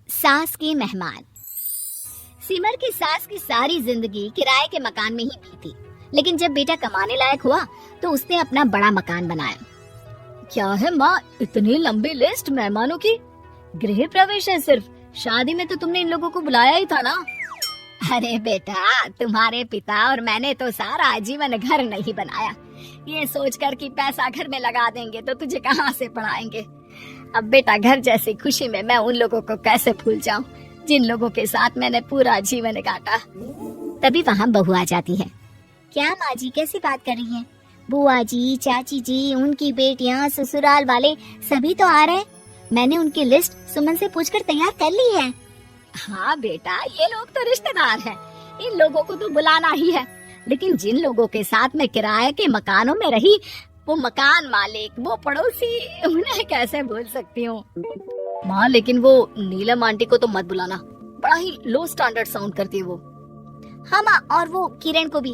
सास के मेहमान। सिमर की सास की सारी जिंदगी किराए के मकान में ही बीती, लेकिन जब बेटा कमाने लायक हुआ तो उसने अपना बड़ा मकान बनाया। क्या है माँ, इतनी लंबी लिस्ट मेहमानों की? गृह प्रवेश है सिर्फ, शादी में तो तुमने इन लोगों को बुलाया ही था ना। अरे बेटा, तुम्हारे पिता और मैंने तो सारा आजीवन घर नहीं बनाया, ये सोचकर कि पैसा घर में लगा देंगे तो तुझे कहाँ से पढ़ाएंगे। अब बेटा, घर जैसी खुशी में मैं उन लोगों को कैसे भूल जाऊं जिन लोगों के साथ मैंने पूरा जीवन काटा। तभी वहाँ बहू आ जाती है। क्या माँ जी, कैसी बात कर रही हैं? बुआ जी, चाची जी, उनकी बेटियाँ, ससुराल वाले सभी तो आ रहे हैं। मैंने उनकी लिस्ट सुमन से पूछकर तैयार कर ली है। हाँ बेटा, ये लोग तो रिश्तेदार हैं, इन लोगों को तो बुलाना ही है, लेकिन जिन लोगों के साथ मैं किराए के मकानों में रही, वो मकान मालिक, वो पड़ोसी, उन्हें कैसे भूल सकती हूँ। माँ, लेकिन वो नीलम आंटी को तो मत बुलाना, बड़ा ही लो स्टैंडर्ड साउंड करती है वो। हाँ माँ, और वो किरण को भी।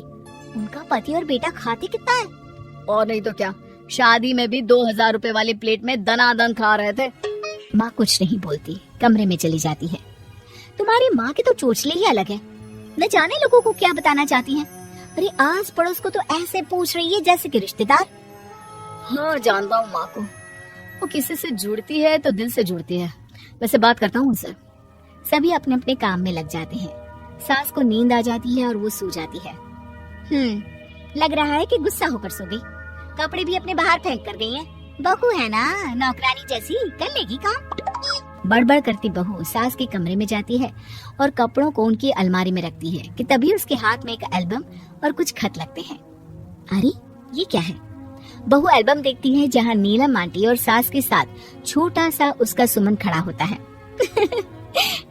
उनका पति और बेटा खाते कितना है। और नहीं तो क्या, शादी में भी 2000 रुपए वाली प्लेट में दनादन खा रहे थे। माँ कुछ नहीं बोलती, कमरे में चली जाती है। तुम्हारी माँ के तो चोचले ही अलग है, न जाने लोगों को क्या बताना चाहती हैं। अरे आस पड़ोस को तो ऐसे पूछ रही है जैसे कि रिश्तेदार। हाँ जानता हूँ माँ को, वो किसी से जुड़ती है तो दिल से जुड़ती है। वैसे बात करता हूँ उनसे। सभी अपने अपने काम में लग जाते हैं। सास को नींद आ जाती है और वो सो जाती है। लग रहा है कि गुस्सा होकर सो गई। कपड़े भी अपने बाहर फेंक कर गई हैं। बहू है ना, नौकरानी जैसी, कर लेगी काम। बड़बड़ करती बहू सास के कमरे में जाती है और कपड़ों को उनकी अलमारी में रखती है कि तभी उसके हाथ में एक एल्बम और कुछ खत लगते हैं। अरे ये क्या है? बहू एल्बम देखती है जहाँ नीलम आंटी और सास के साथ छोटा सा उसका सुमन खड़ा होता है।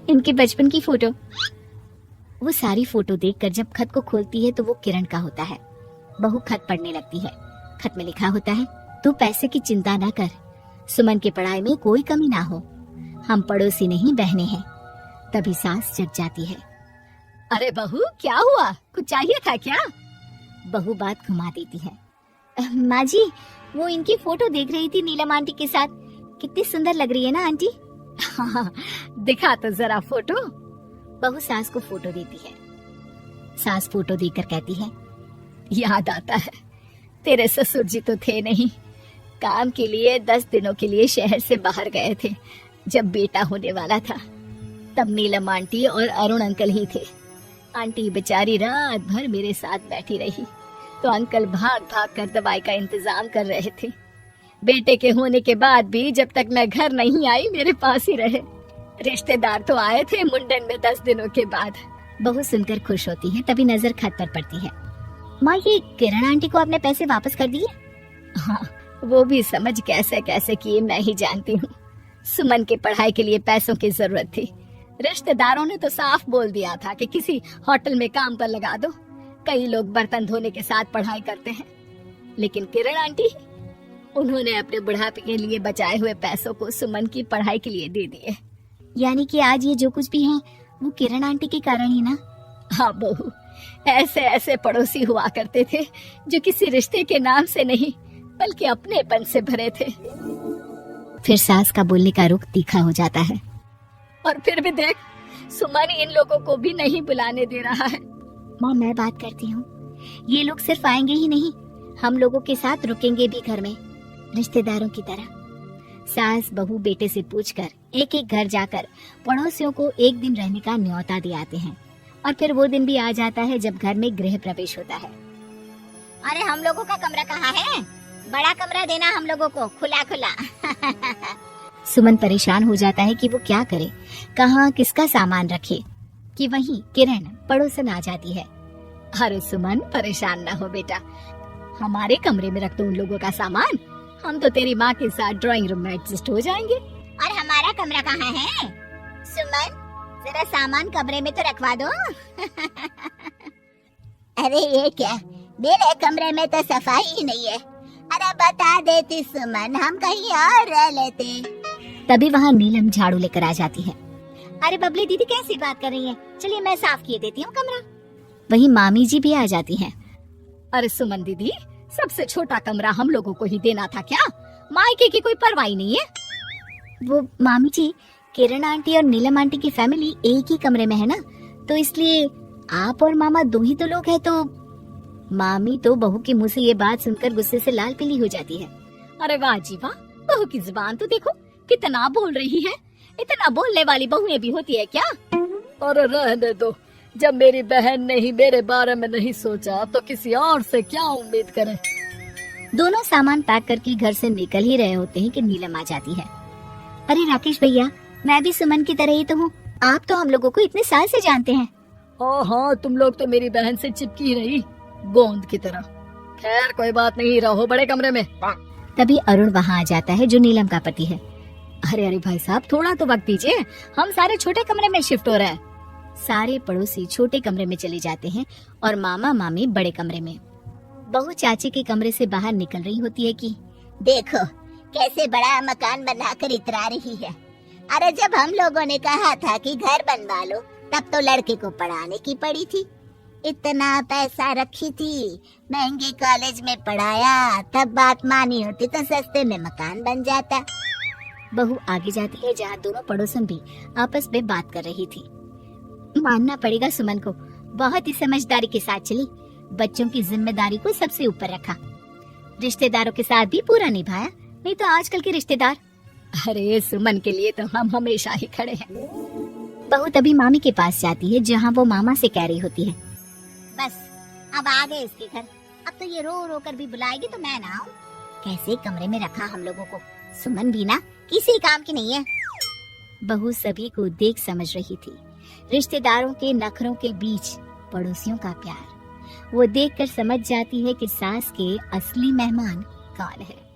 इनके बचपन की फोटो। वो सारी फोटो देखकर जब खत को खोलती है तो वो किरण का होता है। बहू खत पढ़ने लगती है। खत में लिखा होता है, तू पैसे की चिंता ना कर, सुमन की पढ़ाई में कोई कमी ना हो, हम पड़ोसी नहीं बहने हैं। तभी सास जग जाती है। अरे बहू, क्या हुआ? कुछ चाहिए था क्या? बहू बात घुमा देती है। माँ जी, वो इनकी फोटो देख रही थी नीलम आंटी के साथ। कितनी सुंदर लग रही है ना आंटी। हाँ, दिखा तो जरा फोटो। बहू सास को फोटो देती है। सास फोटो देखकर कहती है, याद आता है, तेरे ससुर जी तो थे नहीं, काम के लिए 10 दिनों के लिए शहर से बाहर गए थे। जब बेटा होने वाला था तब नीलम आंटी और अरुण अंकल ही थे। आंटी बेचारी रात भर मेरे साथ बैठी रही तो अंकल भाग भाग कर दवाई का इंतजाम कर रहे थे। बेटे के होने के बाद भी जब तक मैं घर नहीं आई मेरे पास ही रहे। रिश्तेदार तो आए थे मुंडन में 10 दिनों के बाद। बहू सुनकर खुश होती है, तभी नजर खत पर पड़ती है। माँ, ये किरण आंटी को आपने पैसे वापस कर दिए? हाँ, वो भी समझ कैसे कैसे किए मैं ही जानती हूँ। सुमन की पढ़ाई के लिए पैसों की जरूरत थी। रिश्तेदारों ने तो साफ बोल दिया था कि किसी होटल में काम पर लगा दो। कई लोग बर्तन धोने के साथ पढ़ाई करते हैं, लेकिन किरण आंटी, उन्होंने अपने बुढ़ापे के लिए बचाए हुए पैसों को सुमन की पढ़ाई के लिए दे दिए। यानी कि आज ये जो कुछ भी है वो किरण आंटी के कारण ही ना? हाँ बहू, ऐसे ऐसे पड़ोसी हुआ करते थे जो किसी रिश्ते के नाम से नहीं बल्कि अपनेपन से भरे थे। फिर सास का बोलने का रुख तीखा हो जाता है। और फिर भी देख, सुमन इन लोगों को भी नहीं बुलाने दे रहा है। माँ, मैं बात करती हूँ, ये लोग सिर्फ आएंगे ही नहीं, हम लोगों के साथ रुकेंगे भी घर में, रिश्तेदारों की तरह। सास बहू बेटे से पूछकर एक एक घर जाकर पड़ोसियों को एक दिन रहने का न्योता दे आते हैं। और फिर वो दिन भी आ जाता है जब घर में गृह प्रवेश होता है। अरे हम लोगों का कमरा कहाँ है? बड़ा कमरा देना हम लोगों को, खुला खुला। सुमन परेशान हो जाता है कि वो क्या करे, कहाँ किसका सामान रखे, कि वहीं किरण पड़ोसन आ जाती है। अरे सुमन, परेशान ना हो बेटा, हमारे कमरे में रख दो उन लोगों का सामान, हम तो तेरी माँ के साथ ड्राइंग रूम में एडजस्ट हो जाएंगे। और हमारा कमरा कहाँ है? सुमन, जरा सामान कमरे में तो रखवा दो। अरे ये क्या, मेरे कमरे में तो सफाई ही नहीं है। अरे बता देती सुमन, हम कहीं और रह लेते। तभी वहाँ नीलम झाड़ू लेकर आ जाती है। अरे बबली दीदी, कैसी बात कर रही है? चलिए मैं साफ किए देती हूँ कमरा। वहीं मामी जी भी आ जाती हैं। अरे सुमन दीदी, सबसे छोटा कमरा हम लोगों को ही देना था क्या? मायके की कोई परवाही नहीं है। वो मामी जी, किरण आंटी और नीलम आंटी की फैमिली एक ही कमरे में है ना, तो इसलिए आप और मामा दो ही तो लोग हैं। तो मामी तो बहू के मुंह से ये बात सुनकर गुस्से से लाल पीली हो जाती है। अरे वाह जी वाह, बहू की जुबान तो देखो कितना बोल रही है। इतना बोलने वाली बहुएं भी होती है क्या? अरे रहने दो, जब मेरी बहन ने ही मेरे बारे में नहीं सोचा तो किसी और से क्या उम्मीद करें। दोनों सामान पैक करके घर से निकल ही रहे होते हैं कि नीलम आ जाती है। अरे राकेश भैया, मैं भी सुमन की तरह ही तो हूँ। आप तो हम लोगों को इतने साल से जानते हैं। हाँ, तुम लोग तो मेरी बहन से चिपकी रही गोंद की तरह। खैर कोई बात नहीं, रहो बड़े कमरे में। तभी अरुण वहाँ आ जाता है, जो नीलम का पति है। अरे भाई साहब, थोड़ा तो वक्त दीजिए, हम सारे छोटे कमरे में शिफ्ट हो रहे हैं। सारे पड़ोसी छोटे कमरे में चले जाते हैं और मामा मामी बड़े कमरे में। बहू चाची के कमरे से बाहर निकल रही होती है कि देखो कैसे बड़ा मकान बनाकर इतरा रही है। अरे जब हम लोगों ने कहा था कि घर बनवा लो, तब तो लड़के को पढ़ाने की पड़ी थी। इतना पैसा रखी थी, महंगे कॉलेज में पढ़ाया, तब बात मानी होती तो सस्ते में मकान बन जाता। बहू आगे जाती है जहाँ दोनों पड़ोसन भी आपस में बात कर रही थी। मानना पड़ेगा सुमन को, बहुत ही समझदारी के साथ चली, बच्चों की जिम्मेदारी को सबसे ऊपर रखा, रिश्तेदारों के साथ भी पूरा निभाया। नहीं तो आजकल के रिश्तेदार, अरे सुमन के लिए तो हम हमेशा ही खड़े हैं। बहू तभी मामी के पास जाती है जहाँ वो मामा से कह रही होती है, बस अब आ गए इसके घर। अब तो ये रो रो कर भी बुलाएगी तो मैं ना आऊं। कैसे कमरे में रखा हम लोगों को। सुमन भी ना किसी काम की नहीं है। बहू सभी को देख समझ रही थी, रिश्तेदारों के नखरों के बीच पड़ोसियों का प्यार। वो देखकर समझ जाती है कि सास के असली मेहमान कौन है।